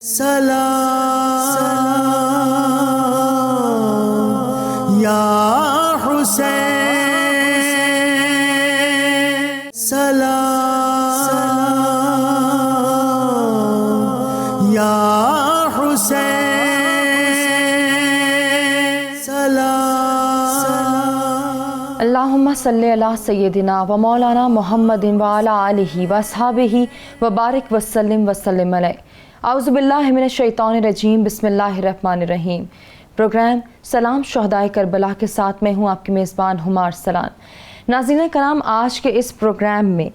سلام یا حسین، سلام یا حسین، سلام۔ اللہم صلی علی سیدنا و مولانا محمد و علی آلہ و اصحابہ و بارک وسلم وسلم علیہ۔ اعوذ باللہ من الشیطان الرجیم، بسم اللہ الرحمن الرحیم۔ پروگرام سلام شہدائے کربلا کے ساتھ میں ہوں آپ کی میزبان ہما ارسلان۔ ناظرین کرام، آج کے اس پروگرام میں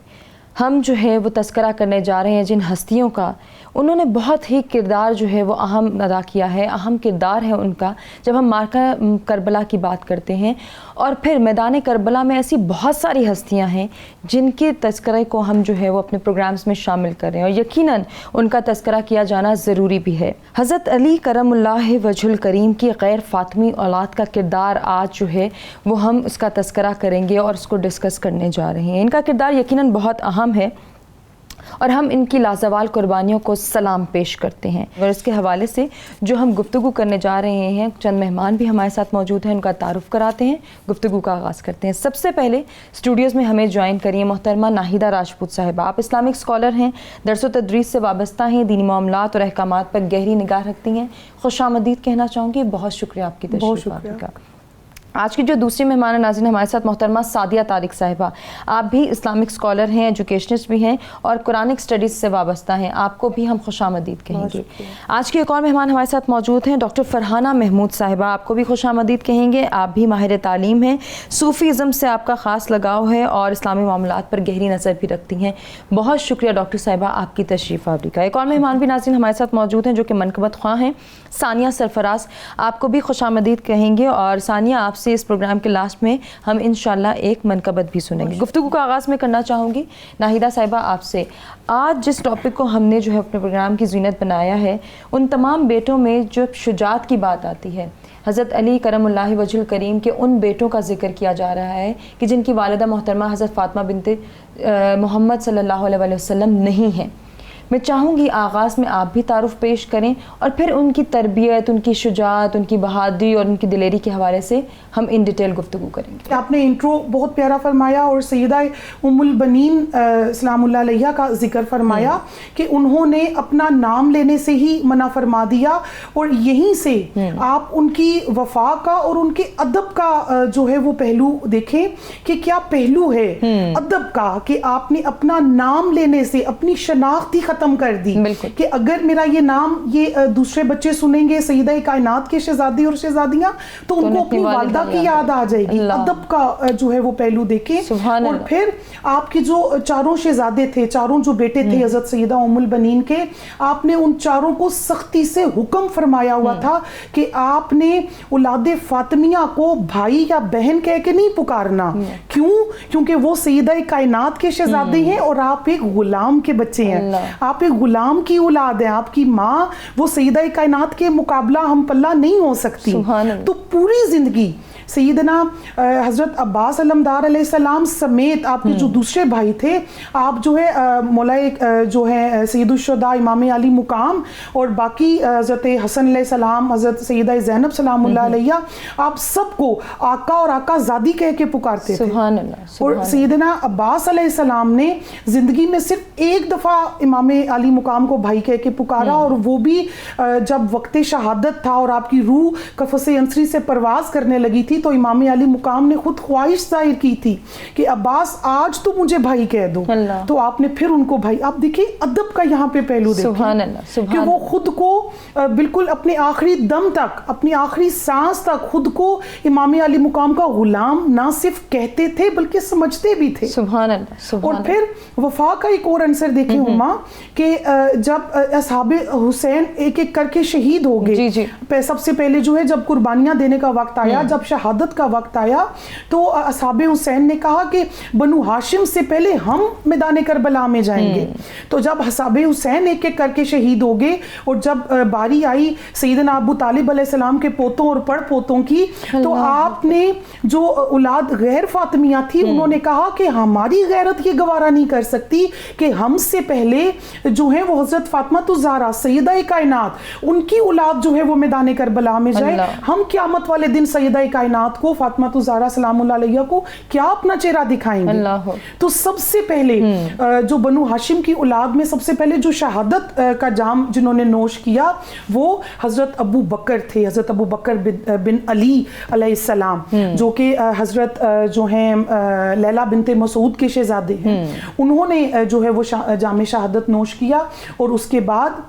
ہم جو ہے وہ تذکرہ کرنے جا رہے ہیں جن ہستیوں کا انہوں نے بہت ہی کردار جو ہے وہ اہم ادا کیا ہے، اہم کردار ہے ان کا جب ہم مارکہ کربلا کی بات کرتے ہیں۔ اور پھر میدان کربلا میں ایسی بہت ساری ہستیاں ہیں جن کے تذکرے کو ہم جو ہے وہ اپنے پروگرامز میں شامل کر رہے ہیں، اور یقیناً ان کا تذکرہ کیا جانا ضروری بھی ہے۔ حضرت علی کرم اللہ وجہ الکریم کی غیر فاطمی اولاد کا کردار آج جو ہے وہ ہم اس کا تذکرہ کریں گے اور اس کو ڈسکس کرنے جا رہے ہیں۔ ان کا کردار یقیناً بہت اہم ہے اور ہم ان کی لازوال قربانیوں کو سلام پیش کرتے ہیں، اور اس کے حوالے سے جو ہم گفتگو کرنے جا رہے ہیں، چند مہمان بھی ہمارے ساتھ موجود ہیں، ان کا تعارف کراتے ہیں، گفتگو کا آغاز کرتے ہیں۔ سب سے پہلے اسٹوڈیوز میں ہمیں جوائن کریے محترمہ ناہیدہ راجپوت صاحبہ۔ آپ اسلامک اسکالر ہیں، درس و تدریس سے وابستہ ہیں، دینی معاملات اور احکامات پر گہری نگاہ رکھتی ہیں۔ خوش آمدید کہنا چاہوں گی، بہت شکریہ آپ کی تشریف آنے کا۔ آج کی جو دوسری مہمان ناظرین ہمارے ساتھ محترمہ سعدیہ طارق صاحبہ، آپ بھی اسلامک اسکالر ہیں، ایجوکیشنسٹ بھی ہیں اور قرآنک اسٹڈیز سے وابستہ ہیں، آپ کو بھی ہم خوش آمدید کہیں گے۔ آج کی ایک اور مہمان ہمارے ساتھ موجود ہیں ڈاکٹر فرحانہ محمود صاحبہ، آپ کو بھی خوش آمدید کہیں گے، آپ بھی ماہر تعلیم ہیں، صوفیزم سے آپ کا خاص لگاؤ ہے اور اسلامی معاملات پر گہری نظر بھی رکھتی ہیں۔ بہت شکریہ ڈاکٹر صاحبہ آپ کی تشریف آوری کا۔ ایک اور مہمان بھی ناظرین ہمارے ساتھ موجود ہیں جو کہ منقبت خواہ ہیں، ثانیہ سرفراز، آپ کو بھی خوش آمدید کہیں گے، اور ثانیہ آپ سے اس پروگرام کے لاسٹ میں ہم انشاءاللہ ایک منقبت بھی سنیں گے۔ گفتگو کا آغاز میں کرنا چاہوں گی ناہیدہ صاحبہ آپ سے۔ آج جس ٹاپک کو ہم نے جو ہے اپنے پروگرام کی زینت بنایا ہے، ان تمام بیٹوں میں جو شجاعت کی بات آتی ہے، حضرت علی کرم اللہ وجہ الکریم کے ان بیٹوں کا ذکر کیا جا رہا ہے کہ جن کی والدہ محترمہ حضرت فاطمہ بنت محمد صلی اللہ علیہ وسلم نہیں ہیں۔ میں چاہوں گی آغاز میں آپ بھی تعارف پیش کریں اور پھر ان کی تربیت، ان کی شجاعت، ان کی بہادری اور ان کی دلیری کے حوالے سے ہم ان ڈیٹیل گفتگو کریں گے۔ آپ نے انٹرو بہت پیارا فرمایا اور سیدہ ام البنین سلام اللہ علیہ کا ذکر فرمایا کہ انہوں نے اپنا نام لینے سے ہی منع فرما دیا، اور یہیں سے آپ ان کی وفا کا اور ان کے ادب کا جو ہے وہ پہلو دیکھیں کہ کیا پہلو ہے ادب کا، کہ آپ نے اپنا نام لینے سے اپنی شناخت ہی ختم کر دی کہ اگر میرا یہ نام یہ دوسرے بچے سنیں گے سیدہ کائنات کے شہزادی اور شہزادیاں تو ان کو اپنی والدہ کی یاد آ جائے گی۔ ادب کا جو ہے وہ پہلو دیکھیں، اور پھر آپ کی جو چاروں شہزادے تھے، چاروں جو بیٹے تھے حضرت سیدہ ام البنین کے، آپ نے ان چاروں کو سختی سے حکم فرمایا ہوا تھا کہ آپ نے اولاد فاطمیہ کو بھائی یا بہن کہہ کے نہیں پکارنا۔ کیوں؟ کیونکہ وہ سیدہ کائنات کے شہزادے ہیں اور آپ ایک غلام کے بچے ہیں، آپ ایک غلام کی اولاد ہیں، آپ کی ماں وہ سیدہ کائنات کے مقابلہ ہم پلہ نہیں ہو سکتی۔ تو پوری زندگی سیدنا حضرت عباس علمدار علیہ السلام سمیت آپ کے جو دوسرے بھائی تھے، آپ جو ہے مولا جو ہے سید الشہداء امام علی مقام اور باقی حضرت حسن علیہ السلام، حضرت سیدہ زینب سلام اللہ علیہ، آپ سب کو آقا اور آقا زادی کہہ کے پکارتے تھے۔ اور سیدنا عباس علیہ السلام نے زندگی میں صرف ایک دفعہ امام علی مقام کو بھائی کہہ کے پکارا، اور وہ بھی جب وقت شہادت تھا اور آپ کی روح قفس انصری سے پرواز کرنے لگی تھی تو امام علی مقام نے خود خواہش ظاہر کی تھی کہ عباس آج تو مجھے بھائی کہہ دو، تو آپ نے پھر ان کو بھائی۔ آپ دیکھیں ادب کا یہاں پہ پہلو دیکھیں کہ وہ خود کو بالکل اپنے آخری دم تک، اپنی آخری سانس تک خود کو امام علی مقام کا غلام نہ صرف کہتے تھے بلکہ سمجھتے بھی تھے۔ اور پھر وفا کا ایک اور عنصر دیکھیں ہما کہ جب اصحاب حسین ایک ایک کر کے شہید ہو گئے، سب سے پہلے جو ہے جب قربانیاں دینے کا وقت آیا، جب شہادت شہادت کا وقت آیا تو اصحاب حسین نے کہا کہ بنو ہاشم سے پہلے ہم میدان کربلا میں جائیں گے. تو جب اصحاب حسین ایک ایک کر کے شہید ہو گئے اور جب باری آئی سیدنا ابو طالب علیہ السلام کے پوتوں اور پڑ پوتوں کی, تو آپ نے جو اولاد غیر فاطمیہ تھی انہوں نے کہا کہ ہماری غیرت یہ گوارا نہیں کر سکتی کہ ہم سے پہلے جو ہے وہ حضرت فاطمہ الزہرا سیدہ کائنات ان کی اولاد جو ہے وہ میدان کربلا میں جائے. ہم قیامت والے دن سیدہ کائنات کو فاطمہ الزہرا سلام اللہ علیہ کو کیا اپنا چہرہ دکھائیں گے. تو سب سے پہلے جو بنو ہاشم کی اولاد میں سب سے پہلے جو شہادت کا جام جنہوں نے نوش کیا وہ حضرت ابو بکر تھے, حضرت ابو بکر بن علی علیہ السلام, جو کہ حضرت جو ہیں لیلا بنت مسعود کے شہزادے ہیں. انہوں نے جو ہے وہ جام شہادت نوش کیا اور اس کے بعد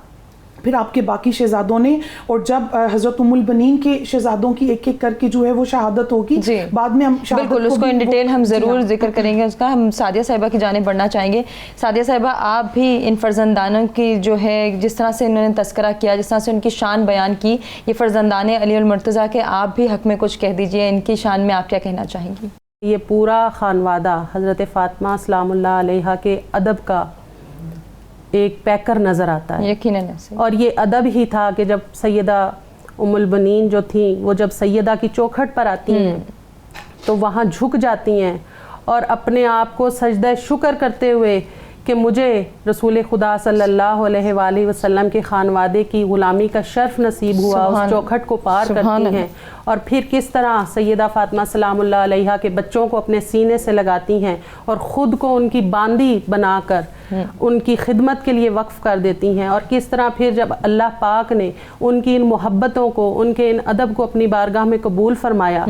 پھر آپ کے باقی شہزادوں نے, اور جب حضرت ام البنین کے شہزادوں کی ایک ایک کر کے جو ہے وہ شہادت ہوگی بعد میں ہم بالکل اس کو ان ڈیٹیل ہم ضرور ذکر کریں گے اس کا. ہم سعدیہ صاحبہ کی جانب بڑھنا چاہیں گے. سعدیہ صاحبہ آپ بھی ان فرزندانوں کی جو ہے جس طرح سے انہوں نے تذکرہ کیا, جس طرح سے ان کی شان بیان کی, یہ فرزندان علی المرتضیٰ کے, آپ بھی حق میں کچھ کہہ دیجئے ان کی شان میں آپ کیا کہنا چاہیں گی؟ یہ پورا خانوادہ حضرت فاطمہ سلام اللہ علیہا کے ادب کا ایک پیکر نظر آتا ہے یقیناً. اور یہ ادب ہی تھا کہ جب سیدہ ام البنین جو تھیں وہ جب سیدہ کی چوکھٹ پر آتی ہیں تو وہاں جھک جاتی ہیں اور اپنے آپ کو سجدہ شکر کرتے ہوئے کہ مجھے رسول خدا صلی اللہ علیہ وآلہ وسلم کے خانوادے کی غلامی کا شرف نصیب ہوا, اس چوکھٹ کو پار کرتی ہیں. اور پھر کس طرح سیدہ فاطمہ سلام اللہ علیہا کے بچوں کو اپنے سینے سے لگاتی ہیں اور خود کو ان کی باندی بنا کر ان کی خدمت کے لیے وقف کر دیتی ہیں. اور کس طرح پھر جب اللہ پاک نے ان کی ان محبتوں کو, ان کے ان ادب کو اپنی بارگاہ میں قبول فرمایا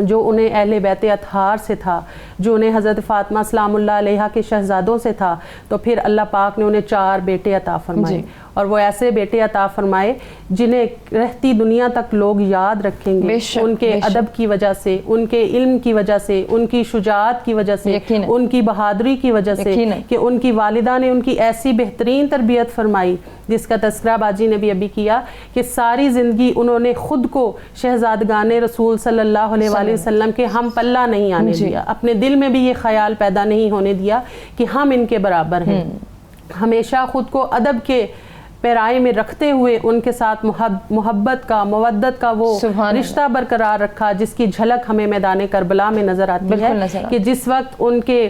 جو انہیں اہل بیت اطہار سے تھا, جو انہیں حضرت فاطمہ سلام اللہ علیہا کے شہزادوں سے تھا, تو پھر اللہ پاک نے انہیں 4 بیٹے عطا فرمائے. اور وہ ایسے بیٹے عطا فرمائے جنہیں رہتی دنیا تک لوگ یاد رکھیں گے, ان کے ادب کی وجہ سے, ان کے علم کی وجہ سے, ان کی شجاعت کی وجہ سے, ان کی بہادری کی وجہ سے, کہ ان کی والدہ نے ان کی ایسی بہترین تربیت فرمائی جس کا تذکرہ باجی نے بھی ابھی کیا کہ ساری زندگی انہوں نے خود کو شہزادگان رسول صلی اللہ علیہ وآلہ وسلم کے ہم پلہ نہیں آنے دیا, اپنے دل میں بھی یہ خیال پیدا نہیں ہونے دیا کہ ہم ان کے برابر ہیں. ہمیشہ خود کو ادب کے پیرائے میں رکھتے ہوئے ان کے ساتھ محبت کا, مودت کا وہ رشتہ برقرار رکھا جس کی جھلک ہمیں میدان کربلا میں نظر آتی ہے کہ جس وقت ان کے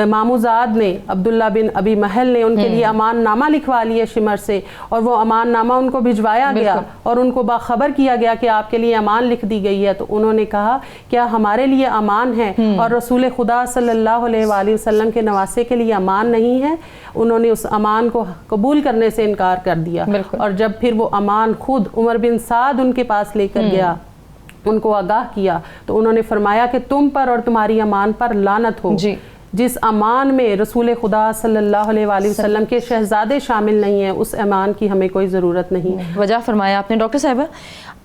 ماموزاد نے, عبداللہ بن ابی محل نے ان کے لیے امان نامہ لکھوا لیا شمر سے, اور وہ امان نامہ ان کو بھجوایا گیا اور ان کو باخبر کیا گیا کہ آپ کے لیے امان لکھ دی گئی ہے. تو انہوں نے کہا کیا ہمارے لیے امان ہے اور رسول خدا صلی اللہ علیہ وآلہ وسلم کے نواسے کے لیے امان نہیں ہے؟ انہوں نے اس امان کو قبول کرنے سے انکار کر دیا. اور جب پھر وہ امان خود عمر بن سعد ان کے پاس لے کر گیا, ان کو آگاہ کیا, تو انہوں نے فرمایا کہ تم پر اور تمہاری امان پر لعنت ہو. جس امان میں رسول خدا صلی اللہ علیہ وآلہ وسلم کے شہزادے شامل نہیں ہیں اس امان کی ہمیں کوئی ضرورت نہیں. وجہ فرمایا آپ نے ڈاکٹر صاحبہ,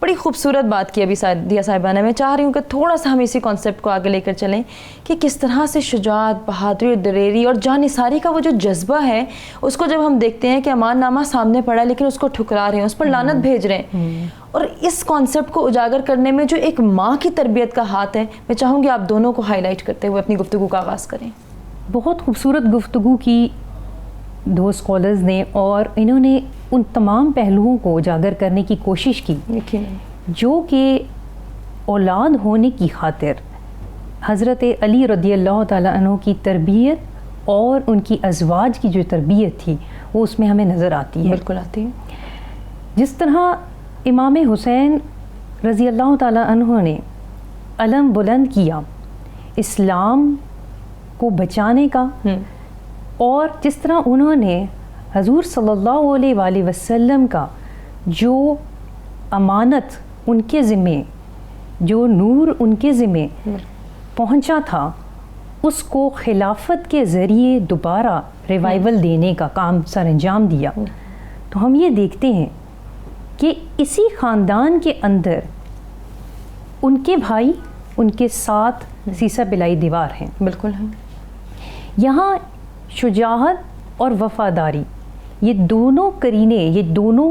بڑی خوبصورت بات کی ابھی سعدیہ صاحبہ نے. میں چاہ رہی ہوں کہ تھوڑا سا ہم اسی کانسیپٹ کو آگے لے کر چلیں کہ کس طرح سے شجاعت, بہادری, دلیری اور جانثاری کا وہ جو جذبہ ہے اس کو جب ہم دیکھتے ہیں کہ امان نامہ سامنے پڑا ہے لیکن اس کو ٹھکرا رہے ہیں, اس پر لعنت بھیج رہے ہیں, اور اس کانسیپٹ کو اجاگر کرنے میں جو ایک ماں کی تربیت کا ہاتھ ہے, میں چاہوں گی آپ دونوں کو ہائی لائٹ کرتے ہوئے اپنی گفتگو کا آغاز کریں. بہت خوبصورت گفتگو کی 2 اسکالرز نے, اور انہوں نے ان تمام پہلوؤں کو اجاگر کرنے کی کوشش کی جو کہ اولاد ہونے کی خاطر حضرت علی رضی اللہ تعالیٰ عنہ کی تربیت اور ان کی ازواج کی جو تربیت تھی وہ اس میں ہمیں نظر آتی ہے. بالکل آتی ہے. جس طرح امام حسین رضی اللہ تعالیٰ عنہ نے علم بلند کیا اسلام کو بچانے کا, اور جس طرح انہوں نے حضور صلی اللہ علیہ وآلہ وسلم کا جو امانت ان کے ذمے, جو نور ان کے ذمے پہنچا تھا, اس کو خلافت کے ذریعے دوبارہ ریوائیول دینے کا کام سر انجام دیا. تو ہم یہ دیکھتے ہیں کہ اسی خاندان کے اندر ان کے بھائی ان کے ساتھ سیسہ بلائی دیوار ہیں. بالکل ہے. یہاں شجاعت اور وفاداری, یہ دونوں کرینے, یہ دونوں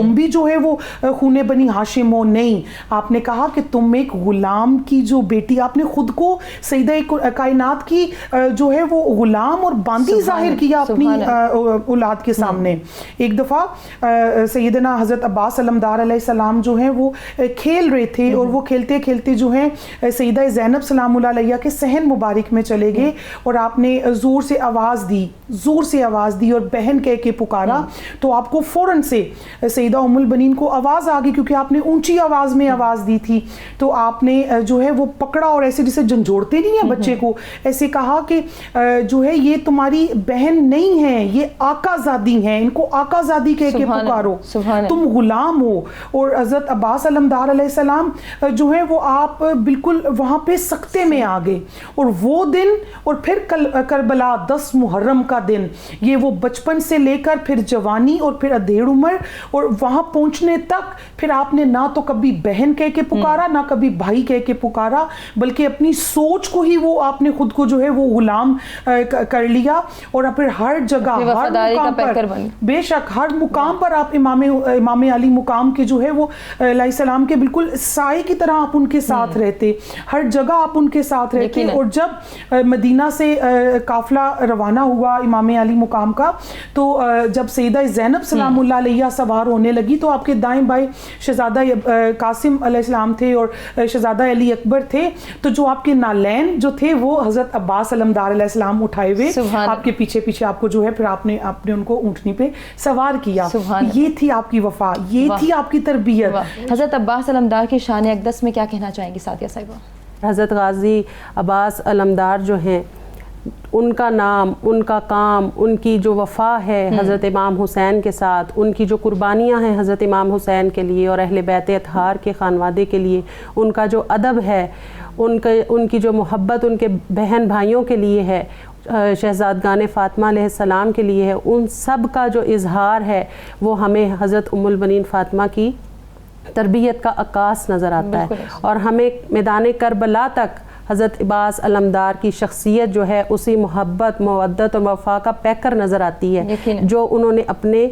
تم بھی جو ہے وہ خون بنی ہاشم ہو. نہیں, آپ نے کہا کہ تم ایک غلام کی جو بیٹی, آپ نے خود کو سیدہ کائنات کی جو ہے وہ غلام اور باندی ظاہر کیا اپنی اولاد کے سامنے. ایک دفعہ سیدنا حضرت عباس علمدار علیہ السلام جو ہیں وہ کھیل رہے تھے, اور وہ کھیلتے کھیلتے جو ہیں سیدہ زینب سلام اللہ علیہ کے صحن مبارک میں چلے گئے, اور آپ نے زور سے آواز دی اور بہن کہہ کے پکارا. تو آپ کو فوراً سے سیدہ ام البنین کو آواز آ گئی, کیونکہ آپ نے اونچی آواز میں آواز دی تھی. تو آپ نے جو ہے وہ پکڑا اور ایسے جسے جھنجھوڑتے نہیں ہیں بچے کو, ایسے کہا کہ جو ہے یہ تمہاری بہن نہیں ہے, یہ آقا زادی ہیں, ان کو آقا زادی کہہ کے پکارو, تم غلام ہو. اور حضرت عباس علمدار علیہ السلام جو ہے وہ آپ بالکل وہاں پہ سکتے میں آ گئے. اور وہ دن, اور پھر کربلا 10 محرم کا دن, یہ وہ بچپن سے لے کر پھر جوانی اور پھر ادھیڑ عمر, اور وہاں پہنچنے تک پھر آپ نے نہ تو کبھی بہن کہہ کے پکارا, نہ کبھی بھائی کہہ کے پکارا, بلکہ اپنی سوچ کو ہی وہ آپ نے خود کو جو ہے وہ غلام کر لیا. اور پھر ہر جگہ, ہر مقام پر, بے شک ہر مقام پر آپ امام علی مقام کے جو ہے وہ علیہ السلام کے بالکل سائے کی طرح آپ ان کے ساتھ رہتے, ہر جگہ آپ ان کے ساتھ رہتے. اور جب مدینہ سے قافلہ روانہ ہوا امام علی مقام کا, تو جب سیدہ زینب سلام اللہ علیہ سوار ہونے لگی, تو آپ کے دائیں بائیں شہزادہ قاسم علیہ السلام تھے اور شہزادہ علی اکبر تھے. تو جو آپ کے نالین جو تھے وہ حضرت عباس علمدار علیہ السلام اٹھائے ہوئے آپ کے پیچھے پیچھے آپ کو جو ہے پھر آپ نے ان کو اونٹنی پہ سوار کیا. یہ تھی آپ کی وفا, یہ تھی آپ کی تربیت. حضرت عباس علمدار کی شان اقدس میں کیا کہنا چاہیں گی ساتھیہ صاحبہ؟ حضرت غازی عباس علمدار جو ہیں, ان کا نام, ان کا کام, ان کی جو وفا ہے حضرت امام حسین کے ساتھ, ان کی جو قربانیاں ہیں حضرت امام حسین کے لیے اور اہل بیت اطہار کے خانوادے کے لیے, ان کا جو ادب ہے, ان کی جو محبت ان کے بہن بھائیوں کے لیے ہے, شہزادگان فاطمہ علیہ السلام کے لیے ہے, ان سب کا جو اظہار ہے وہ ہمیں حضرت ام البنین فاطمہ کی تربیت کا عکاس نظر آتا ہے. اور ہمیں میدان کربلا تک حضرت عباس علمدار کی شخصیت جو ہے اسی محبت, مودت اور وفا کا پیکر نظر آتی ہے جو انہوں نے اپنے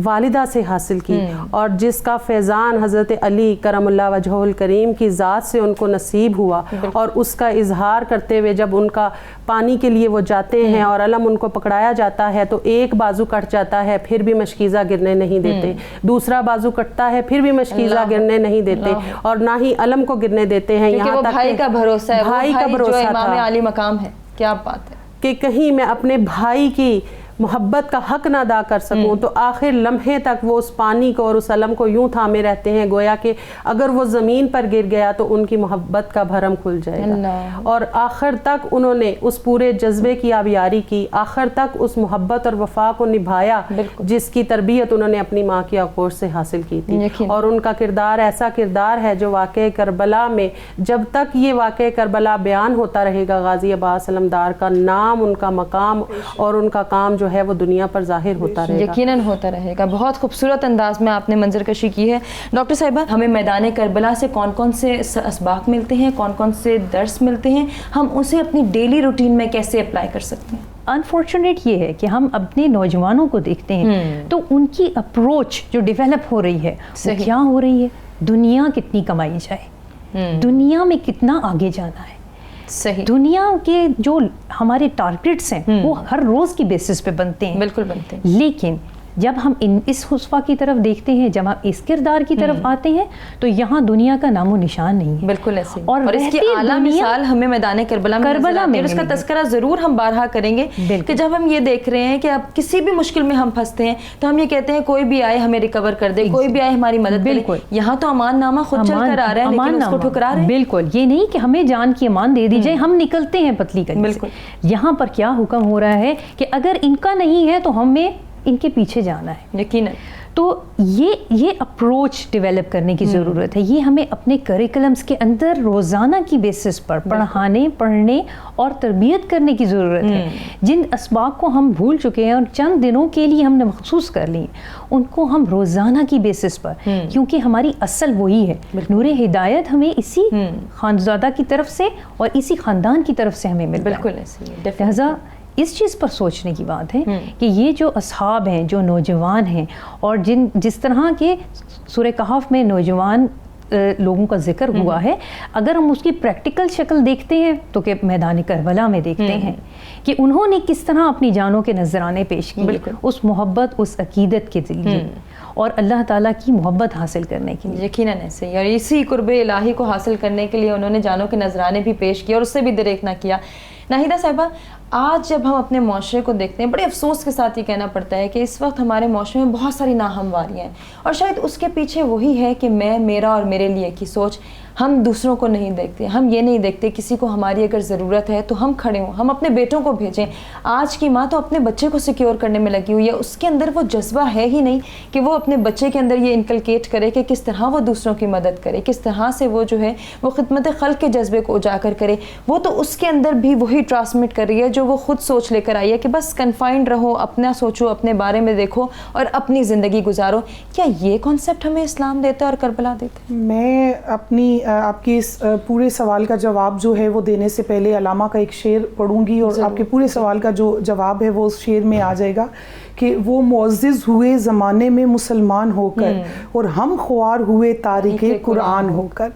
والدہ سے حاصل کی, اور جس کا فیضان حضرت علی کرم اللہ وجہہ الکریم کی ذات سے ان کو نصیب ہوا. اور اس کا اظہار کرتے ہوئے جب ان کا پانی کے لیے وہ جاتے ہیں اور علم ان کو پکڑایا جاتا ہے تو ایک بازو کٹ جاتا ہے, پھر بھی مشکیزہ گرنے نہیں دیتے, دوسرا بازو کٹتا ہے پھر بھی مشکیزہ گرنے نہیں دیتے, اور نہ ہی علم کو گرنے دیتے ہیں. یہاں تک بھائی کا بھروسہ ہے, بھائی کا بھروسہ تھا, امام علی مقام ہے. کیا بات ہے کہ کہیں میں اپنے بھائی کی محبت کا حق نہ ادا کر سکوں, تو آخر لمحے تک وہ اس پانی کو اور اس علم کو یوں تھامے رہتے ہیں گویا کہ اگر وہ زمین پر گر گیا تو ان کی محبت کا بھرم کھل جائے گا. اور آخر تک انہوں نے اس پورے جذبے کی آبیاری کی, آخر تک اس محبت اور وفا کو نبھایا جس کی تربیت انہوں نے اپنی ماں کی آغوش سے حاصل کی تھی. اور ان کا کردار ایسا کردار ہے جو واقعہ کربلا میں, جب تک یہ واقعہ کربلا بیان ہوتا رہے گا, غازی عباس علمدار کا نام, ان کا مقام اور ان کا کام جو ہے وہ دنیا پر ظاہر ہوتا رہے گا, یقیناً ہوتا رہے گا. بہت خوبصورت انداز میں آپ نے منظر کشی کی ہے. ڈاکٹر صاحبہ, ہمیں میدان کربلا سے کون کون سے اسباق ملتے ہیں, کون کون سے درس ملتے ہیں, ہم اسے اپنی ڈیلی روٹین میں کیسے اپلائی کر سکتے ہیں؟ انفارچونیٹ یہ ہے کہ ہم اپنے نوجوانوں کو دیکھتے ہیں تو ان کی اپروچ جو ڈیولپ ہو رہی ہے وہ کیا ہو رہی ہے, دنیا کتنی کمائی جائے, دنیا میں کتنا آگے جانا ہے. صحیح, دنیا کے جو ہمارے ٹارگیٹس ہیں وہ ہر روز کی بیسس پہ بنتے ہیں, بالکل بنتے ہیں. لیکن جب ہم اس حصفہ کی طرف دیکھتے ہیں, جب ہم اس کردار کی طرف آتے ہیں تو یہاں دنیا کا نام و نشان نہیں ہے. بالکل ایسے, اور اس کی اعلیٰ مثال ہمیں میدان کربلا میں اس کا تذکرہ ضرور ہم بارہا کریں گے کہ جب ہم یہ دیکھ رہے ہیں کہ اب کسی بھی مشکل میں ہم پھنستے ہیں تو ہم یہ کہتے ہیں کوئی بھی آئے ہمیں ریکور کر دے, کوئی بھی آئے ہماری مدد کرے. یہاں تو امان نامہ خود چل کر آ رہا ہے لیکن اس کو ٹھکرا رہے ہیں. بالکل یہ نہیں کہ ہمیں جان کی امان دے دی جائے, ہم نکلتے ہیں پتلی کر. بالکل, یہاں پر کیا حکم ہو رہا ہے کہ اگر ان کا نہیں ہے تو ہمیں ان کے پیچھے جانا ہے. یقیناً. تو یہ اپروچ ڈیولپ کرنے کی ضرورت ہے. یہ ہمیں اپنے کریکلمز کے اندر روزانہ کی بیسس پر پڑھنے اور تربیت کرنے کی ضرورت ہے. جن اسباق کو ہم بھول چکے ہیں اور چند دنوں کے لیے ہم نے مخصوص کر لی, ان کو ہم روزانہ کی بیسس پر, کیونکہ ہماری اصل وہی ہے, نور ہدایت ہمیں اسی خاندزادہ کی طرف سے اور اسی خاندان کی طرف سے ہمیں ملتا ہے. بالکل ایسے. لہذا اس چیز پر سوچنے کی بات ہے کہ یہ جو اصحاب ہیں، جو نوجوان ہیں، اور جس طرح کے سورہ کہف میں نوجوان لوگوں کا ذکر ہوا ہے، اگر ہم اس کی پریکٹیکل شکل دیکھتے ہیں تو کہ میدان کربلا میں دیکھتے ہیں کہ انہوں نے کس طرح اپنی جانوں کے نذرانے پیش کیے اس محبت، اس عقیدت کے ذریعے اور اللہ تعالیٰ کی محبت حاصل کرنے کے لیے. یقیناً ایسے ہی، اور اسی قرب الہی کو حاصل کرنے کے لیے انہوں نے جانوں کے نذرانے بھی پیش کیے اور اس سے بھی دریغ نہ کیا. ناہیدہ صاحبہ، آج جب ہم اپنے معاشرے کو دیکھتے ہیں، بڑے افسوس کے ساتھ یہ کہنا پڑتا ہے کہ اس وقت ہمارے معاشرے میں بہت ساری ناہمواریاں ہیں، اور شاید اس کے پیچھے وہی ہے کہ میں، میرا اور میرے لیے کی سوچ. ہم دوسروں کو نہیں دیکھتے، ہم یہ نہیں دیکھتے کسی کو ہماری اگر ضرورت ہے تو ہم کھڑے ہوں، ہم اپنے بیٹوں کو بھیجیں. آج کی ماں تو اپنے بچے کو سیکیور کرنے میں لگی ہوئی ہے، اس کے اندر وہ جذبہ ہے ہی نہیں کہ وہ اپنے بچے کے اندر یہ انکلکیٹ کرے کہ کس طرح وہ دوسروں کی مدد کرے، کس طرح سے وہ جو ہے وہ خدمت خلق کے جذبے کو اجاگر کرے. وہ تو اس کے اندر بھی وہی ٹرانسمٹ کر رہی ہے جو وہ خود سوچ لے کر آئی ہے کہ بس کنفائنڈ رہو، اپنا سوچو، اپنے بارے میں دیکھو اور اپنی زندگی گزارو. کیا یہ کانسیپٹ ہمیں اسلام دیتا ہے اور کربلا دیتا ہے؟ میں آپ کی اس پورے سوال کا جواب جو ہے وہ دینے سے پہلے علامہ کا ایک شعر پڑھوں گی، اور آپ کے پورے سوال کا جو جواب ہے وہ اس شعر میں آ جائے گا کہ وہ معزز ہوئے زمانے میں مسلمان ہو کر اور ہم خوار ہوئے تاریخ قرآن ہو کر.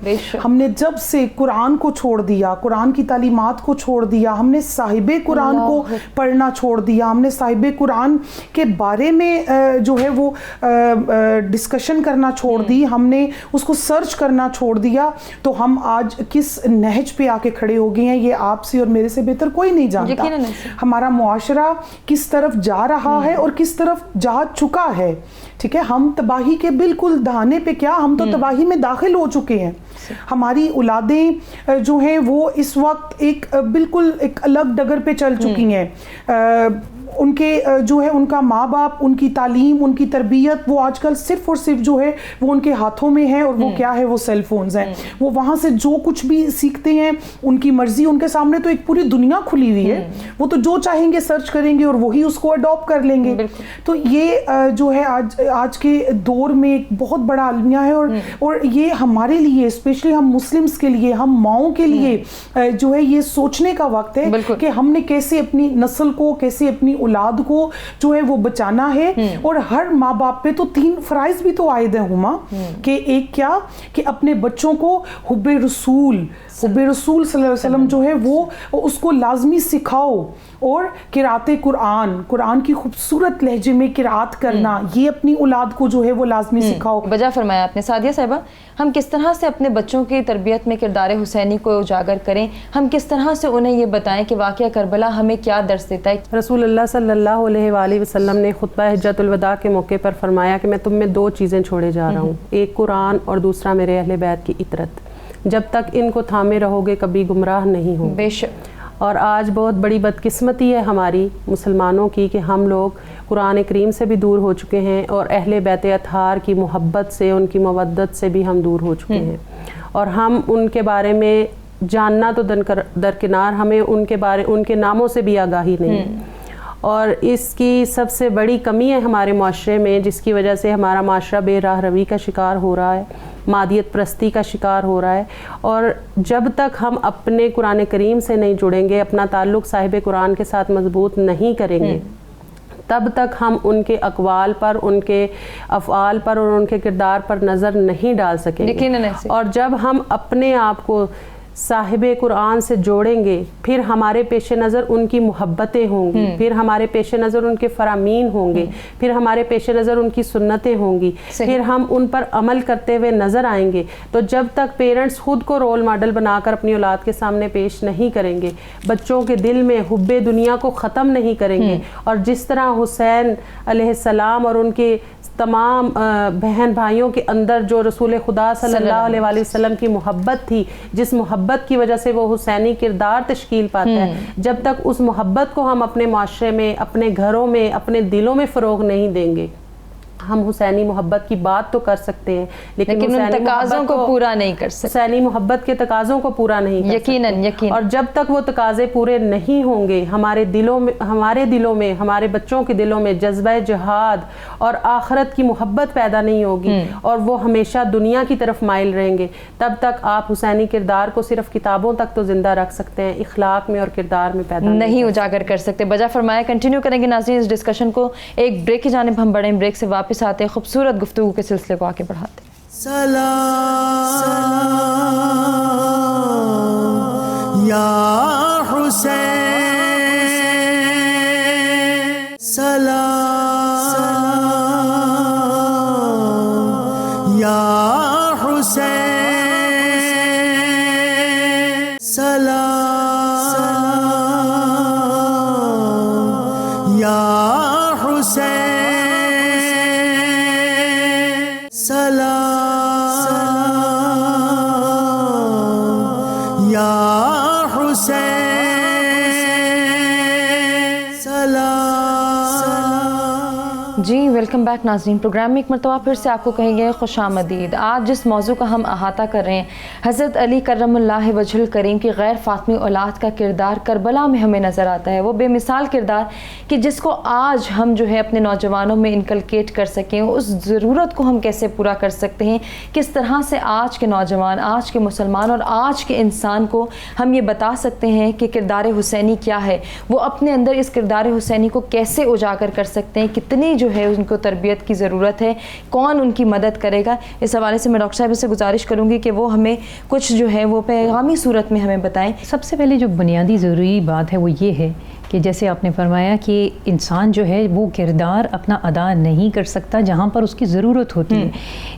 ہم نے جب سے قرآن کو چھوڑ دیا، قرآن کی تعلیمات کو چھوڑ دیا، ہم نے صاحب قرآن کو پڑھنا چھوڑ دیا، ہم نے صاحب قرآن کے بارے میں جو ہے وہ ڈسکشن کرنا چھوڑ دی، ہم نے اس کو سرچ کرنا چھوڑ دیا، تو ہم آج کس نہج پہ آ کے کھڑے ہو گئے ہیں یہ آپ سے اور میرے سے بہتر کوئی نہیں جانتا. ہمارا معاشرہ کس طرف جا رہا ہے اور کس طرف جا چکا ہے. ٹھیک ہے، ہم تباہی کے بالکل دہانے پہ، کیا ہم تو تباہی میں داخل ہو چکے ہیں. ہماری اولادیں جو ہیں وہ اس وقت ایک بالکل ایک الگ ڈگر پہ چل چکی ہیں. ان کے جو ہے ان کا ماں باپ، ان کی تعلیم، ان کی تربیت، وہ آج کل صرف اور صرف جو ہے وہ ان کے ہاتھوں میں ہے، اور وہ کیا ہے، وہ سیل فونز ہیں. وہ وہاں سے جو کچھ بھی سیکھتے ہیں ان کی مرضی، ان کے سامنے تو ایک پوری دنیا کھلی ہوئی ہے. وہ تو جو چاہیں گے سرچ کریں گے اور وہی اس کو اڈاپٹ کر لیں گے. تو یہ جو ہے آج کے دور میں ایک بہت بڑا المیہ ہے، اور یہ ہمارے لیے، اسپیشلی ہم مسلمس کے لیے، ہم ماؤں کے لیے جو ہے یہ سوچنے کا وقت ہے کہ ہم نے کیسے اپنی نسل کو، کیسے اپنی اولاد کو جو ہے وہ بچانا ہے. اور ہر ماں باپ پہ تو 3 فرائض بھی تو عائد ہیں ہما، کہ ایک کیا کہ اپنے بچوں کو حب رسول صلی اللہ علیہ وسلم جو ہے وہ اس کو لازمی سکھاؤ، اور قرات قرآن کی خوبصورت لہجے میں قرات کرنا، یہ اپنی اولاد کو جو ہے وہ لازمی سکھاؤ. بجا فرمایا آپ نے. سعدیہ صاحبہ، ہم کس طرح سے اپنے بچوں کی تربیت میں کردار حسینی کو اجاگر کریں؟ ہم کس طرح سے انہیں یہ بتائیں کہ واقعہ کربلا ہمیں کیا درس دیتا ہے؟ رسول اللہ صلی اللہ علیہ وآلہ وسلم نے خطبہ حجۃ الوداع کے موقع پر فرمایا کہ میں تم میں 2 چیزیں چھوڑے جا رہا ہوں، ایک قرآن اور دوسرا میرے اہل بیت کی اطرت. جب تک ان کو تھامے رہو گے کبھی گمراہ نہیں ہو. بے شک. اور آج بہت بڑی بدقسمتی ہے ہماری مسلمانوں کی کہ ہم لوگ قرآن کریم سے بھی دور ہو چکے ہیں، اور اہل بیت اطہار کی محبت سے، ان کی مودت سے بھی ہم دور ہو چکے ہیں. اور ہم ان کے بارے میں جاننا تو درکنار، ہمیں ان کے ناموں سے بھی آگاہی نہیں. اور اس کی سب سے بڑی کمی ہے ہمارے معاشرے میں، جس کی وجہ سے ہمارا معاشرہ بے راہ روی کا شکار ہو رہا ہے، مادیت پرستی کا شکار ہو رہا ہے. اور جب تک ہم اپنے قرآن کریم سے نہیں جڑیں گے، اپنا تعلق صاحب قرآن کے ساتھ مضبوط نہیں کریں گے، تب تک ہم ان کے اقوال پر، ان کے افعال پر اور ان کے کردار پر نظر نہیں ڈال سکیں گے. اور جب ہم اپنے آپ کو صاحب قرآن سے جوڑیں گے، پھر ہمارے پیش نظر ان کی محبتیں ہوں گی، پھر ہمارے پیش نظر ان کے فرامین ہوں گے، پھر ہمارے پیش نظر ان کی سنتیں ہوں گی، پھر ہم ان پر عمل کرتے ہوئے نظر آئیں گے. تو جب تک پیرنٹس خود کو رول ماڈل بنا کر اپنی اولاد کے سامنے پیش نہیں کریں گے، بچوں کے دل میں حب دنیا کو ختم نہیں کریں گے، اور جس طرح حسین علیہ السلام اور ان کے تمام بہن بھائیوں کے اندر جو رسول خدا صلی اللہ علیہ وآلہ وسلم کی محبت تھی، جس محبت کی وجہ سے وہ حسینی کردار تشکیل پاتا ہے، جب تک اس محبت کو ہم اپنے معاشرے میں، اپنے گھروں میں، اپنے دلوں میں فروغ نہیں دیں گے، ہم حسینی محبت کی بات تو کر سکتے ہیں لیکن ان حسینی تقاضوں محبت کو پورا نہیں کر سکتے. حسینی محبت کے تقاضوں کو پورا نہیں کر یقیناً سکتے. اور جب تک وہ تقاضے پورے نہیں ہوں گے ہمارے دلوں میں ہمارے بچوں کے دلوں میں جذبہ جہاد اور آخرت کی محبت پیدا نہیں ہوگی اور وہ ہمیشہ دنیا کی طرف مائل رہیں گے, تب تک آپ حسینی کردار کو صرف کتابوں تک تو زندہ رکھ سکتے ہیں, اخلاق میں اور کردار میں پیدا نہیں اجاگر کر سکتے. بجا فرمایا. کنٹینیو کریں گے ناظرین اس ڈسکشن کو. ایک بریک کی جانب ہم بڑھیں, بریک سے واپس آتے ہیں, خوبصورت گفتگو کے سلسلے کو آگے بڑھاتے ہیں. سلام یا حسین, سلام یا حسین, سلام یا حسین, سلام یا حسین, سلام. جی ویلکم بیک ناظرین. پروگرام میں ایک مرتبہ پھر سے آپ کو کہیں گے خوش آمدید. آج جس موضوع کا ہم احاطہ کر رہے ہیں حضرت علی کرم اللہ وجہ الکریم کی غیر فاطمی اولاد کا کردار کربلا میں ہمیں نظر آتا ہے. وہ بے مثال کردار کہ جس کو آج ہم جو ہے اپنے نوجوانوں میں انکلکیٹ کر سکیں, اس ضرورت کو ہم کیسے پورا کر سکتے ہیں, کس طرح سے آج کے نوجوان, آج کے مسلمان اور آج کے انسان کو ہم یہ بتا سکتے ہیں کہ کردار حسینی کیا ہے, وہ اپنے اندر اس کردار حسینی کو کیسے اجاگر کر سکتے ہیں, کتنی جو ہے ان کو تربیت کی ضرورت ہے, کون ان کی مدد کرے گا. اس حوالے سے میں ڈاکٹر صاحب سے گزارش کروں گی کہ وہ ہمیں کچھ جو ہے وہ پیغامی صورت میں ہمیں بتائیں. سب سے پہلے جو بنیادی ضروری بات ہے وہ یہ ہے کہ جیسے آپ نے فرمایا کہ انسان جو ہے وہ کردار اپنا ادا نہیں کر سکتا جہاں پر اس کی ضرورت ہوتی ہے.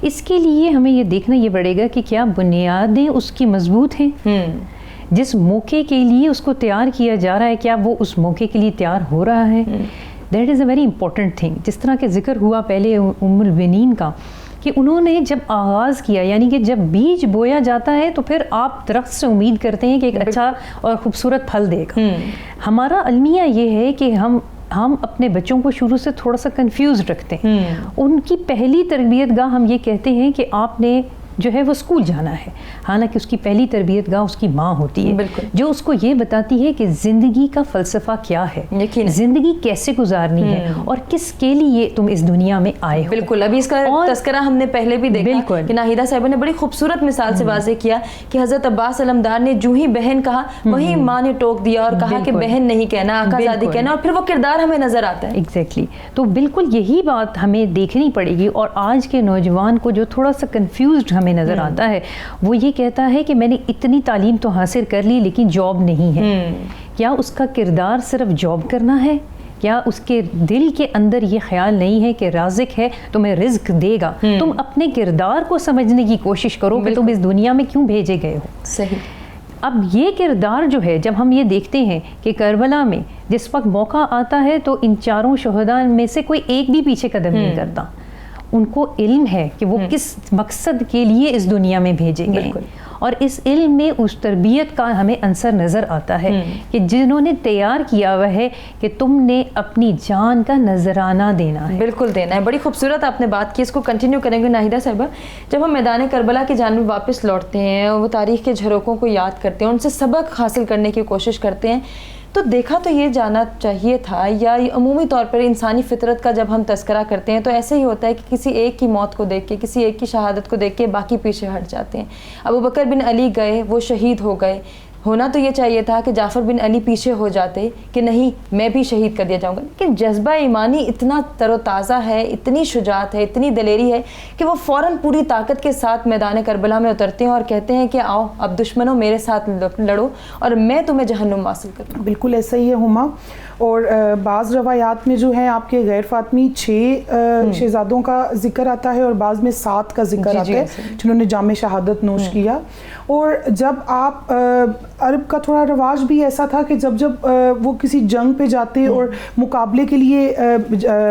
اس کے لیے ہمیں یہ دیکھنا یہ پڑے گا کہ کیا بنیادیں اس کی مضبوط ہیں, جس موقع کے لیے اس کو تیار کیا جا رہا ہے کیا وہ اس موقع کے لیے تیار ہو رہا ہے. That is a very important thing. جس طرح کہ ذکر ہوا پہلے ام البنین کا کہ انہوں نے جب آغاز کیا, یعنی کہ جب بیج بویا جاتا ہے تو پھر آپ درخت سے امید کرتے ہیں کہ ایک اچھا اور خوبصورت پھل دے گا. ہمارا المیہ یہ ہے کہ ہم اپنے بچوں کو شروع سے تھوڑا سا کنفیوز رکھتے ہیں. ان کی پہلی تربیت گاہ ہم یہ کہتے ہیں کہ آپ نے جو ہے وہ اسکول جانا ہے, حالانکہ اس کی پہلی تربیت گاہ اس کی ماں ہوتی ہے جو اس کو یہ بتاتی ہے کہ زندگی کا فلسفہ کیا ہے, زندگی کیسے گزارنی ہے اور کس کے لیے تم اس دنیا میں آئے ہو. بالکل, ابھی اس کا تذکرہ ہم نے پہلے بھی دیکھا کہ ناہیدہ صاحبہ نے بڑی خوبصورت مثال سے واضح کیا کہ حضرت عباس علمدار نے جو ہی بہن کہا وہی ماں نے ٹوک دیا اور کہا کہ بہن نہیں کہنا, آقا زادی کہنا, اور پھر وہ کردار ہمیں نظر آتا ہے. ایگزیکٹلی. تو بالکل یہی بات ہمیں دیکھنی پڑے گی. اور آج کے نوجوان کو جو تھوڑا سا کنفیوزڈ ہمیں نظر آتا ہے وہ یہ کہتا ہے کہ میں نے اتنی تعلیم تو حاصل کر لی لیکن جاب نہیں ہے. کیا اس کا کردار صرف جاب کرنا ہے؟ کیا اس کے دل کے اندر یہ خیال نہیں ہے کہ رازق ہے تمہیں رزق دے گا؟ تم اپنے کردار کو سمجھنے کی کوشش کرو کہ تم اس دنیا میں کیوں بھیجے گئے ہو. صحیح. اب یہ کردار جو ہے جب ہم یہ دیکھتے ہیں کہ کربلا میں جس وقت موقع آتا ہے تو ان چاروں شہداء میں سے کوئی ایک بھی پیچھے قدم نہیں کرتا. ان کو علم ہے کہ وہ کس مقصد کے لیے اس دنیا میں بھیجے گئے ہیں, اور اس علم میں اس تربیت کا ہمیں عنصر نظر آتا ہے کہ جنہوں نے تیار کیا ہوا ہے کہ تم نے اپنی جان کا نذرانہ دینا ہے. بالکل دینا ہے. بڑی خوبصورت آپ نے بات کی, اس کو کنٹینیو کریں گے ناہیدہ صاحبہ. جب ہم میدان کربلا کی جانب واپس لوٹتے ہیں, وہ تاریخ کے جھروکوں کو یاد کرتے ہیں, ان سے سبق حاصل کرنے کی کوشش کرتے ہیں, تو دیکھا تو یہ جانا چاہیے تھا, یا عمومی طور پر انسانی فطرت کا جب ہم تذکرہ کرتے ہیں تو ایسے ہی ہوتا ہے کہ کسی ایک کی موت کو دیکھ کے, کسی ایک کی شہادت کو دیکھ کے باقی پیچھے ہٹ جاتے ہیں. ابو بکر بن علی گئے, وہ شہید ہو گئے. ہونا تو یہ چاہیے تھا کہ جعفر بن علی پیچھے ہو جاتے کہ نہیں میں بھی شہید کر دیا جاؤں گا, لیکن جذبہ ایمانی اتنا تر و تازہ ہے, اتنی شجاعت ہے, اتنی دلیری ہے کہ وہ فوراً پوری طاقت کے ساتھ میدان کربلا میں اترتے ہیں اور کہتے ہیں کہ آؤ اب دشمنوں میرے ساتھ لڑو اور میں تمہیں جہنم حاصل کروں. بالکل ایسا ہی ہے ہما. اور بعض روایات میں جو ہے آپ کے غیر فاطمی 6 شہزادوں کا ذکر آتا ہے اور بعض میں 7 کا ذکر آتا ہے جنہوں نے جام شہادت نوش کیا. اور جب آپ عرب کا تھوڑا رواج بھی ایسا تھا کہ جب وہ کسی جنگ پہ جاتے اور مقابلے کے لیے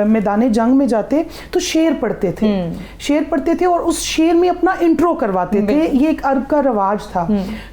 میدان جنگ میں جاتے تو شعر پڑھتے تھے اور اس شعر میں اپنا انٹرو کرواتے تھے. یہ ایک عرب کا رواج تھا.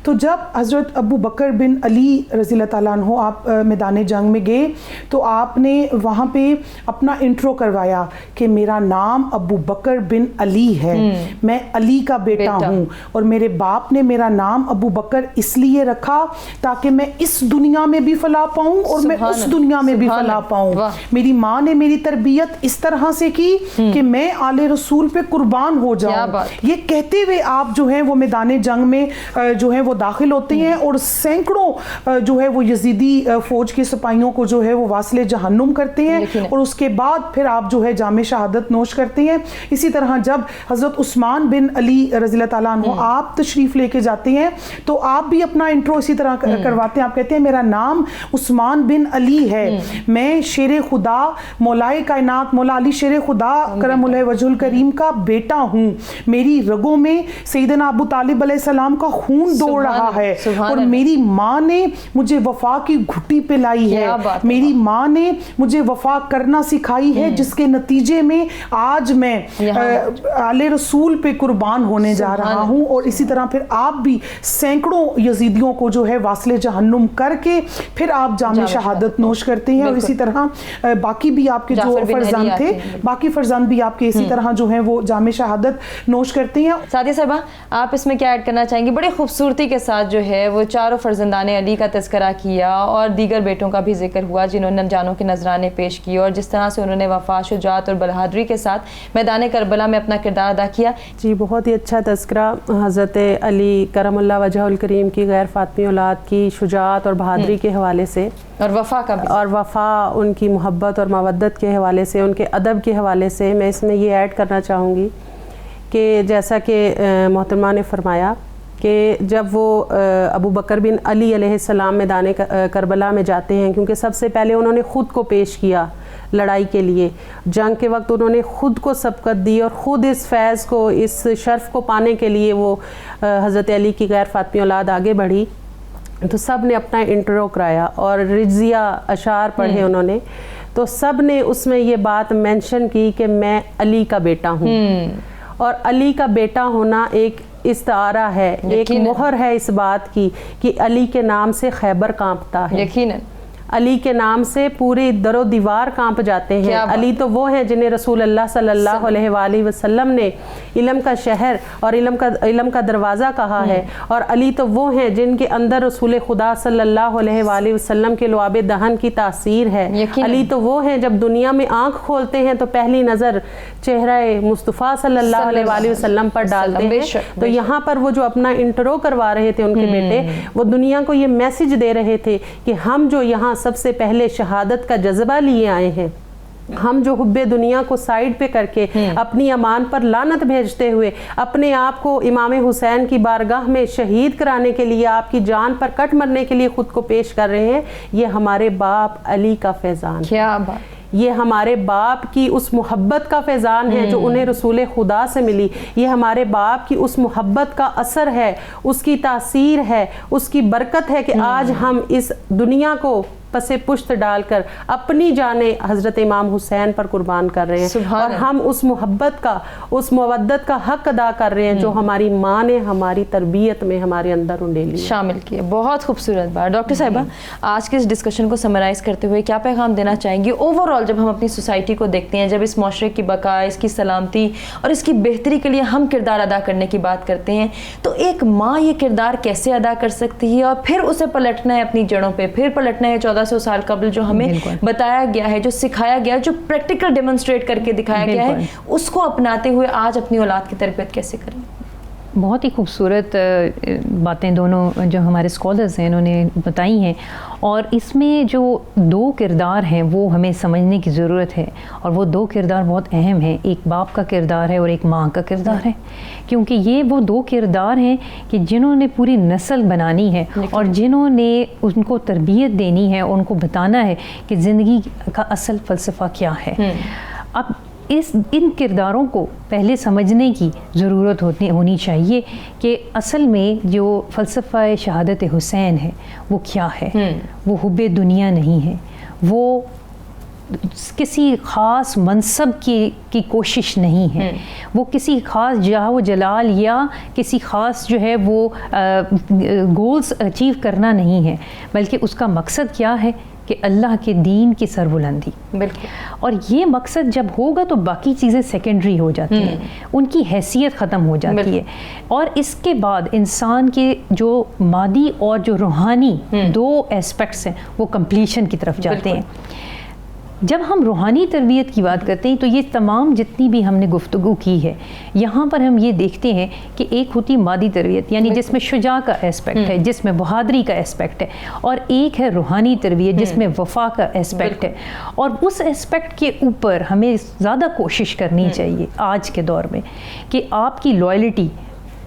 تو جب حضرت ابو بکر بن علی رضی اللہ تعالیٰ عنہ آپ میدان جنگ میں گئے تو آپ نے وہاں پہ اپنا انٹرو کروایا کہ میرا نام ابو بکر بن علی ہے, میں علی کا بیٹا ہوں, اور میرے باپ نے میرا نام ابو بکر اس لیے رکھا تاکہ میں اس دنیا میں بھی فلاح پاؤں اور میں اس دنیا میں بھی فلاح پاؤں. میری ماں نے میری تربیت اس طرح سے کی کہ میں آل رسول پہ قربان ہو جاؤں. یہ کہتے ہوئے آپ جو ہیں وہ میدان جنگ میں جو ہے وہ داخل ہوتے ہیں اور سینکڑوں جو ہے وہ یزیدی فوج کے سپاہیوں کو جو ہے وہ واصل جہنم کرتے ہیں, اور اس کے بعد پھر آپ جو ہے جام شہادت نوش کرتے ہیں. اسی طرح جب حضرت عثمان بن علی رضی اللہ تعالیٰ عنہ آپ تشریف لے کے جاتے ہیں تو آپ بھی اپنا انٹرو اسی طرح کرواتے ہیں. آپ کہتے ہیں میرا نام عثمان بن علی ہے, میں شیر خدا مولائے کائنات مولا علی شیر خدا کرم اللہ وجہ الکریم کا بیٹا ہوں, میری رگوں میں سیدنا ابو طالب علیہ السلام کا خون دوڑ رہا ہے, اور میری ماں نے مجھے وفا کی گھٹی پہ لائی ہے, میری ماں نے مجھے وفا کرنا سکھائی ہے, جس کے نتیجے میں آج میں آل رسول پہ قربان ہونے جا رہا ہوں. اور اسی طرح پھر آپ بھی سینکڑوں یزیدیوں کو جو ہے واصل جہنم کر کے پھر آپ جام شہادت نوش کرتے ہیں. اور اسی طرح باقی بھی آپ کے جو فرزند تھے, باقی فرزند بھی آپ کے اسی طرح جو ہیں وہ جام شہادت نوش کرتے ہیں. سعدیہ صاحبہ, آپ اس میں کیا ایڈ کرنا چاہیں گے؟ بڑی خوبصورتی کے ساتھ جو ہے وہ چاروں فرزندان علی کا تذکرہ کیا اور دیگر بیٹوں کا بھی ذکر ہوا جنہوں نے جانوں کے نذرانے پیش کیے, اور جس طرح سے انہوں نے وفا, شجاعت اور بہادری کے ساتھ میدان کربلا میں اپنا کردار ادا کیا. جی بہت ہی اچھا تذکرہ حضرت علی کرم اللہ وجہ الکریم کی غیر فاطمی اولاد کی شجاعت اور بہادری کے حوالے سے, اور وفا کا بھی, اور وفا ان کی محبت اور مودت کے حوالے سے, ان کے ادب کے حوالے سے. میں اس میں یہ ایڈ کرنا چاہوں گی کہ جیسا کہ محترمہ نے فرمایا کہ جب وہ ابو بکر بن علی علیہ السلام میدان کربلا میں جاتے ہیں, کیونکہ سب سے پہلے انہوں نے خود کو پیش کیا لڑائی کے لیے, جنگ کے وقت انہوں نے خود کو سبقت دی اور خود اس فیض کو, اس شرف کو پانے کے لیے وہ حضرت علی کی غیر فاطمی اولاد آگے بڑھی. تو سب نے اپنا انٹرو کرایا اور رجزیہ اشعار پڑھے انہوں نے, تو سب نے اس میں یہ بات مینشن کی کہ میں علی کا بیٹا ہوں. اور علی کا بیٹا ہونا ایک استعارہ ہے, ایک مہر ہے اس بات کی کہ علی کے نام سے خیبر کانپتا ہے, یقیناً علی کے نام سے پوری در و دیوار کانپ جاتے ہیں. علی تو وہ ہیں جنہیں رسول اللہ صلی اللہ علیہ وآلہ وسلم نے علم کا شہر اور علم کا دروازہ کہا ہے, اور علی تو وہ ہیں جن کے اندر رسول خدا صلی اللہ علیہ وآلہ وسلم کے لعاب دہن کی تاثیر ہے. علی تو وہ ہیں جب دنیا میں آنکھ کھولتے ہیں تو پہلی نظر چہرہ مصطفیٰ صلی اللہ علیہ وآلہ وسلم پر ڈالتے ہیں. تو یہاں پر وہ جو اپنا انٹرو کروا رہے تھے ان کے بیٹے, وہ دنیا کو یہ میسج دے رہے تھے کہ ہم جو یہاں سب سے پہلے شہادت کا جذبہ لیے آئے ہیں, ہم جو حب دنیا کو سائیڈ پہ کر کے اپنی امان پر لعنت بھیجتے ہوئے اپنے آپ کو امام حسین کی بارگاہ میں شہید کرانے کے لیے, آپ کی جان پر کٹ مرنے کے لیے خود کو پیش کر رہے ہیں, یہ ہمارے باپ علی کا فیضان. کیا بات, یہ ہمارے باپ کی اس محبت کا فیضان ہے جو انہیں رسول خدا سے ملی. یہ ہمارے باپ کی اس محبت کا اثر ہے, اس کی تاثیر ہے, اس کی برکت ہے کہ آج ہم اس دنیا کو پس پشت ڈال کر اپنی جانیں حضرت امام حسین پر قربان کر رہے ہیں, اور ہم اس محبت کا, اس مودت کا حق ادا کر رہے ہیں جو ہماری ماں نے ہماری تربیت میں ہمارے اندر انڈیلی شامل کیا. بہت خوبصورت بات. ڈاکٹر صاحبہ, آج کے اس ڈسکشن کو سمرائز کرتے ہوئے کیا پیغام دینا چاہیں گی اوور آل جب ہم اپنی سوسائٹی کو دیکھتے ہیں, جب اس معاشرے کی بقا, اس کی سلامتی اور اس کی بہتری کے لیے ہم کردار ادا کرنے کی بات کرتے ہیں, تو ایک ماں یہ کردار کیسے ادا کر سکتی ہے, اور پھر اسے پلٹنا ہے اپنی جڑوں پہ, پھر پلٹنا ہے 1400 سال قبل جو ہمیں بتایا گیا ہے, جو سکھایا گیا ہے, جو پریکٹیکل ڈیمونسٹریٹ کر کے دکھایا گیا ہے, اس کو اپناتے ہوئے آج اپنی اولاد کی تربیت کیسے کریں؟ بہت ہی خوبصورت باتیں دونوں جو ہمارے اسکالرز ہیں انہوں نے بتائی ہیں, اور اس میں جو دو کردار ہیں وہ ہمیں سمجھنے کی ضرورت ہے, اور وہ دو کردار بہت اہم ہیں. ایک باپ کا کردار ہے اور ایک ماں کا کردار ہے, کیونکہ یہ وہ دو کردار ہیں کہ جنہوں نے پوری نسل بنانی ہے اور جنہوں نے ان کو تربیت دینی ہے, ان کو بتانا ہے کہ زندگی کا اصل فلسفہ کیا ہے. اب ان کرداروں کو پہلے سمجھنے کی ضرورت ہونی چاہیے کہ اصل میں جو فلسفہ شہادت حسین ہے وہ کیا ہے. وہ حب دنیا نہیں ہے، وہ کسی خاص منصب کی کوشش نہیں ہے، وہ کسی خاص جاہ و جلال یا کسی خاص جو ہے وہ گولز اچیو کرنا نہیں ہے، بلکہ اس کا مقصد کیا ہے کہ اللہ کے دین کی سربلندی. بالکل. اور یہ مقصد جب ہوگا تو باقی چیزیں سیکنڈری ہو جاتی ہیں، ان کی حیثیت ختم ہو جاتی ہے. اور اس کے بعد انسان کے جو مادی اور جو روحانی دو ایسپیکٹس ہیں وہ کمپلیشن کی طرف جاتے ہیں. جب ہم روحانی تربیت کی بات کرتے ہیں تو یہ تمام جتنی بھی ہم نے گفتگو کی ہے یہاں پر ہم یہ دیکھتے ہیں کہ ایک ہوتی مادی تربیت یعنی جس میں شجاع کا اسپیکٹ ہے، جس میں بہادری کا اسپیکٹ ہے، اور ایک ہے روحانی تربیت جس میں وفا کا اسپیکٹ ہے. اور اس اسپیکٹ کے اوپر ہمیں زیادہ کوشش کرنی چاہیے آج کے دور میں کہ آپ کی لائلٹی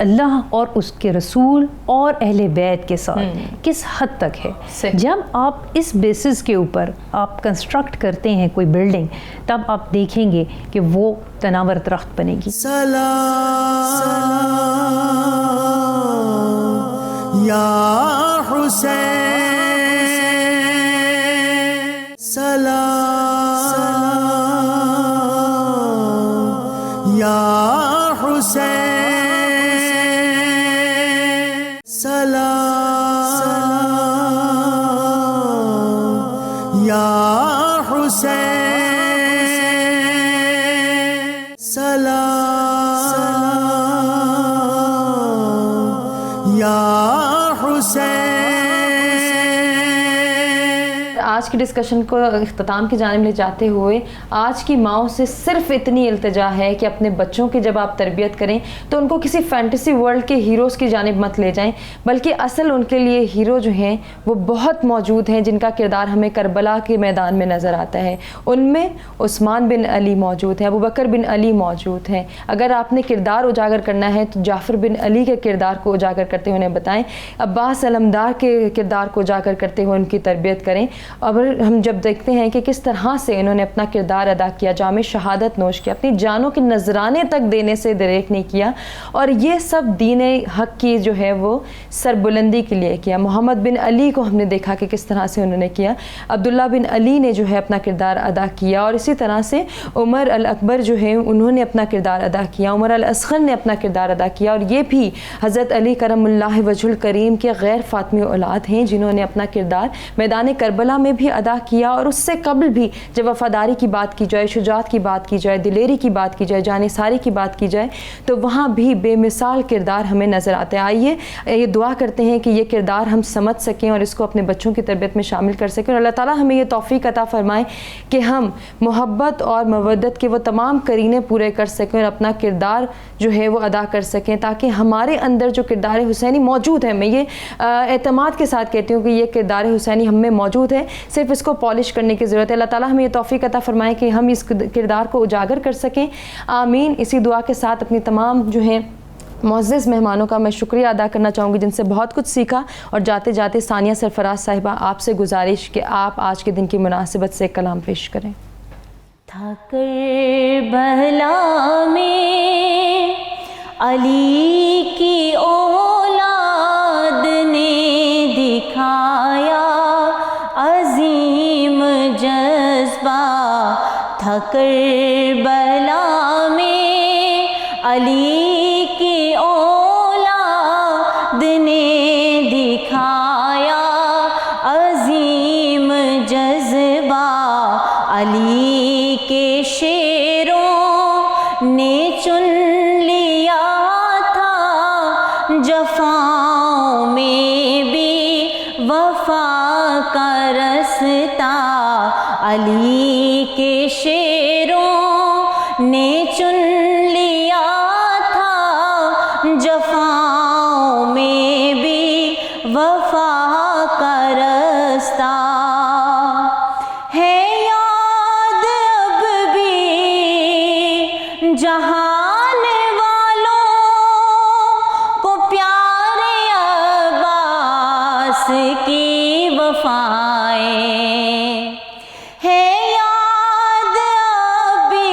اللہ اور اس کے رسول اور اہل بیت کے ساتھ کس حد تک ہے. جب آپ اس بیسس کے اوپر آپ کنسٹرکٹ کرتے ہیں کوئی بلڈنگ تب آپ دیکھیں گے کہ وہ تناور درخت بنے گی. سلام یا حسین، سلام یا حسین، سلام یا حسین، سلام یا حسین. آج کی ڈسکشن کو اختتام کی جانب لے جاتے ہوئے آج کی ماؤں سے صرف اتنی التجا ہے کہ اپنے بچوں کی جب آپ تربیت کریں تو ان کو کسی فینٹیسی ورلڈ کے ہیروز کی جانب مت لے جائیں، بلکہ اصل ان کے لیے ہیرو جو ہیں وہ بہت موجود ہیں جن کا کردار ہمیں کربلا کے میدان میں نظر آتا ہے. ان میں عثمان بن علی موجود ہیں، ابوبکر بن علی موجود ہیں. اگر آپ نے کردار اجاگر کرنا ہے تو جعفر بن علی کے کردار کو اجاگر کرتے ہوئے انہیں بتائیں، عباس علمدار کے کردار کو اجاگر کرتے ہوئے ان کی تربیت کریں. اور ہم جب دیکھتے ہیں کہ کس طرح سے انہوں نے اپنا کردار ادا کیا، جام شہادت نوش کیا، اپنی جانوں کے نذرانے تک دینے سے دریغ نہیں کیا، اور یہ سب دین حق کی جو ہے وہ سربلندی کے لیے کیا. محمد بن علی کو ہم نے دیکھا کہ کس طرح سے انہوں نے کیا، عبداللہ بن علی نے جو ہے اپنا کردار ادا کیا، اور اسی طرح سے عمر الاکبر جو ہے انہوں نے اپنا کردار ادا کیا، عمر الاصغر نے اپنا کردار ادا کیا، اور یہ بھی حضرت علی کرم اللہ وجہ الکریم کے غیر فاطمی اولاد ہیں جنہوں نے اپنا کردار میدان کربلا میں بھی ادا کیا. اور اس سے قبل بھی جب وفاداری کی بات کی جائے، شجاعت کی بات کی جائے، دلیری کی بات کی جائے، جانثاری کی بات کی جائے تو وہاں بھی بے مثال کردار ہمیں نظر آتے ہیں. آئیے یہ دعا کرتے ہیں کہ یہ کردار ہم سمجھ سکیں اور اس کو اپنے بچوں کی تربیت میں شامل کر سکیں، اور اللہ تعالیٰ ہمیں یہ توفیق عطا فرمائے کہ ہم محبت اور مودت کے وہ تمام قرینے پورے کر سکیں اور اپنا کردار جو ہے وہ ادا کر سکیں، تاکہ ہمارے اندر جو کردار حسینی موجود ہے، میں یہ اعتماد کے ساتھ کہتی ہوں کہ یہ کردار حسینی ہم میں موجود ہے، صرف اس کو پالش کرنے کی ضرورت ہے. اللہ تعالیٰ ہمیں یہ توفیق عطا فرمائے کہ ہم اس کردار کو اجاگر کر سکیں. آمین. اسی دعا کے ساتھ اپنی تمام جو ہیں معزز مہمانوں کا میں شکریہ ادا کرنا چاہوں گی جن سے بہت کچھ سیکھا، اور جاتے جاتے ثانیہ سرفراز صاحبہ آپ سے گزارش کہ آپ آج کے دن کی مناسبت سے کلام پیش کریں. تھا کربلا میں علی کی اولاد نے دکھایا عظیم جذبہ، تھا کربلا میں علی کی اولاد نے دکھایا عظیم جذبہ، علی کے شیروں نے چن لیا تھا جفاؤں میں بھی وفا کا رستہ، علی کے شیروں نے چن لیا تھا جفاؤں میں بھی وفا کا رستہ. ہے یاد اب بھی جہان والوں کو پیارے عباس کی وفائیں، ہے یاد اب بھی